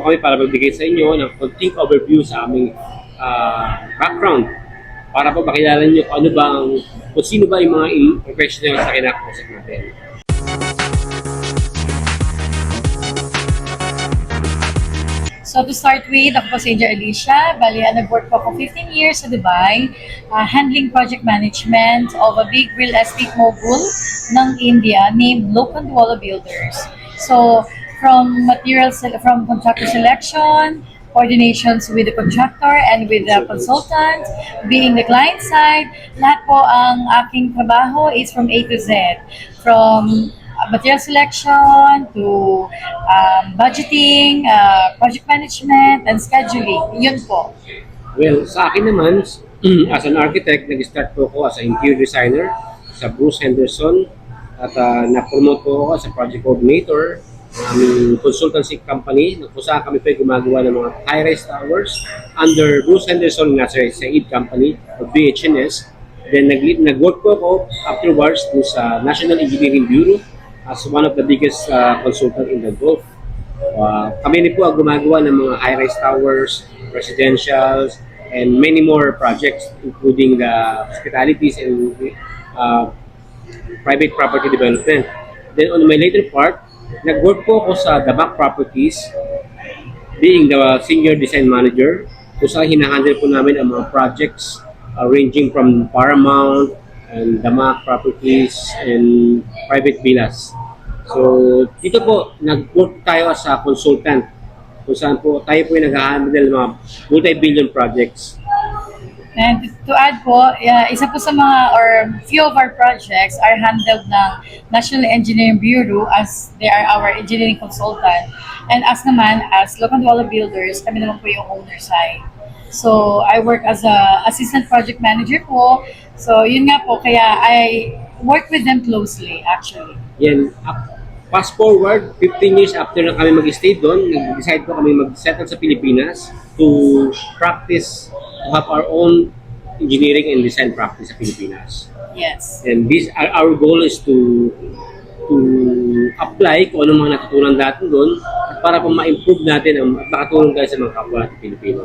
po kami para magbigay sa inyo ng konting overview sa aming background para po makilala nyo kung sino ba yung mga professionals na kinakausap natin. So to start with, ako po si Angel Alicia. Bali, nag-work po ako 15 years sa Dubai, handling project management of a big real estate mogul ng India named Lokhandwala Builders. So from contractor selection, coordinations with the contractor and with the consultant, being the client side, lahat po ang aking trabaho is from A to Z. From material selection to budgeting, project management, and scheduling. Yun po. Well, sa akin naman, as an architect, nag-start po ako as an interior designer sa Bruce Henderson at na-promote po ako as a project coordinator ng aming consultancy company kung saan kami po gumagawa ng mga high-rise towers under Bruce Henderson na sa Said Company o BHNS. Then nag-work po ako afterwards sa National Engineering Bureau as one of the biggest consultant in the Gulf. Kami rin po ang gumagawa ng mga high-rise towers, residentials, and many more projects including the hospitalities and private property development. Then on my later part, nag-work po ako sa Damak Properties being the senior design manager kung saan hinahandle po namin ang mga projects ranging from Paramount and Damak Properties and private villas. So, dito po, nag-work tayo as a consultant kung saan po tayo po yung nag-handle ng mga multi-billion projects. And to add po, isa po sa mga or few of our projects are handled ng National Engineering Bureau as they are our engineering consultant. And as Lokhandwala Builders, kami naman po yung owner side. So, I work as a assistant project manager po. So, yun nga po, kaya I work with them closely, actually. Yan, fast forward, 15 years after na kami mag-stay doon, nag-decide po kami mag-settle sa Pilipinas to practice, to have our own engineering and design practice sa Pilipinas. Yes. And our goal is to apply kung anong mga natutunan natin doon para po ma-improve natin at makatulong tayo sa mga kapwa natin Pilipino.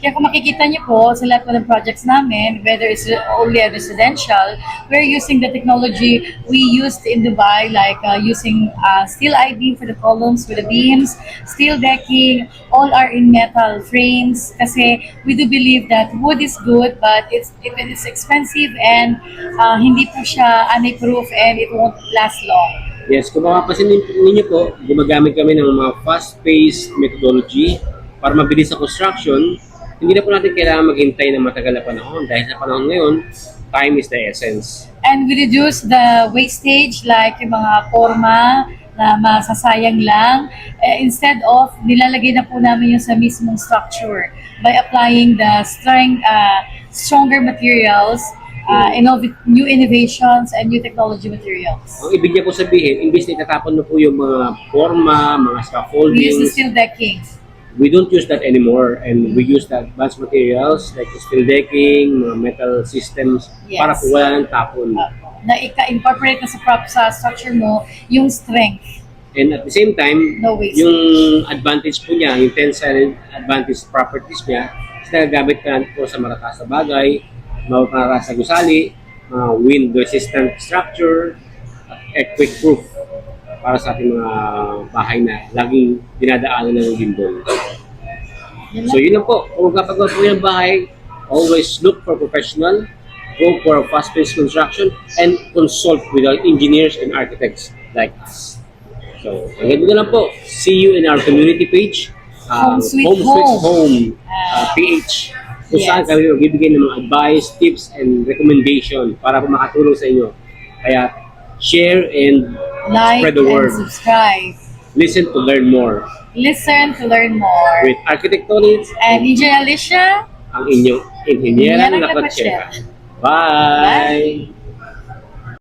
Kaya kung makikita niyo po sa lahat po ng projects namin, whether it's only a residential, we're using the technology we used in Dubai, like using steel I-beam for the columns with the beams, steel decking, all are in metal frames. Kasi we do believe that wood is good, but it is expensive and hindi po siya anti-proof and it won't last long. Yes, kung makapasin ninyo po, gumagamit kami ng mga fast-paced methodology para mabilis sa construction. Hindi na po natin kailangan maghintay ng matagal na panahon dahil sa panahon ngayon, time is the essence. And we reduce the wastage like yung mga forma na masasayang lang. Instead of nilalagay na po namin yung sa mismong structure by applying the stronger materials, new innovations and new technology materials. Ang ibig niya po sabihin, imbis na itatapon na po yung mga forma, mga scaffolding. We use the steel decking. We don't use that anymore and we use the advanced materials like steel decking, mga metal systems para po wala ng tapon. Na incorporate na sa structure mo yung strength. And at the same time, No wastage. yung advantage po niya, yung tensile advantage properties niya, is nagagamit ka po sa marataas na bagay, para sa gusali, wind-resistant structure, earthquake proof para sa ating mga bahay na laging dinadaanan ng lindol. So yun lang po, kung kapagawa po yung bahay, always look for professional, go for fast-paced construction, and consult with our engineers and architects like us. So, hanggang dito lang po. See you in our community page, Home Sweet Home PH. Kung saan kami magbibigay ng mga advice, tips, and recommendation para po makatulong sa inyo. Kaya, share and Like spread the word. and subscribe. Listen to learn more. Listen to learn more. With Architect Tony And Angel Alicia, ang inyong Inhinyera Inhinyera Lakotsera. Lakotsera. Bye! Bye!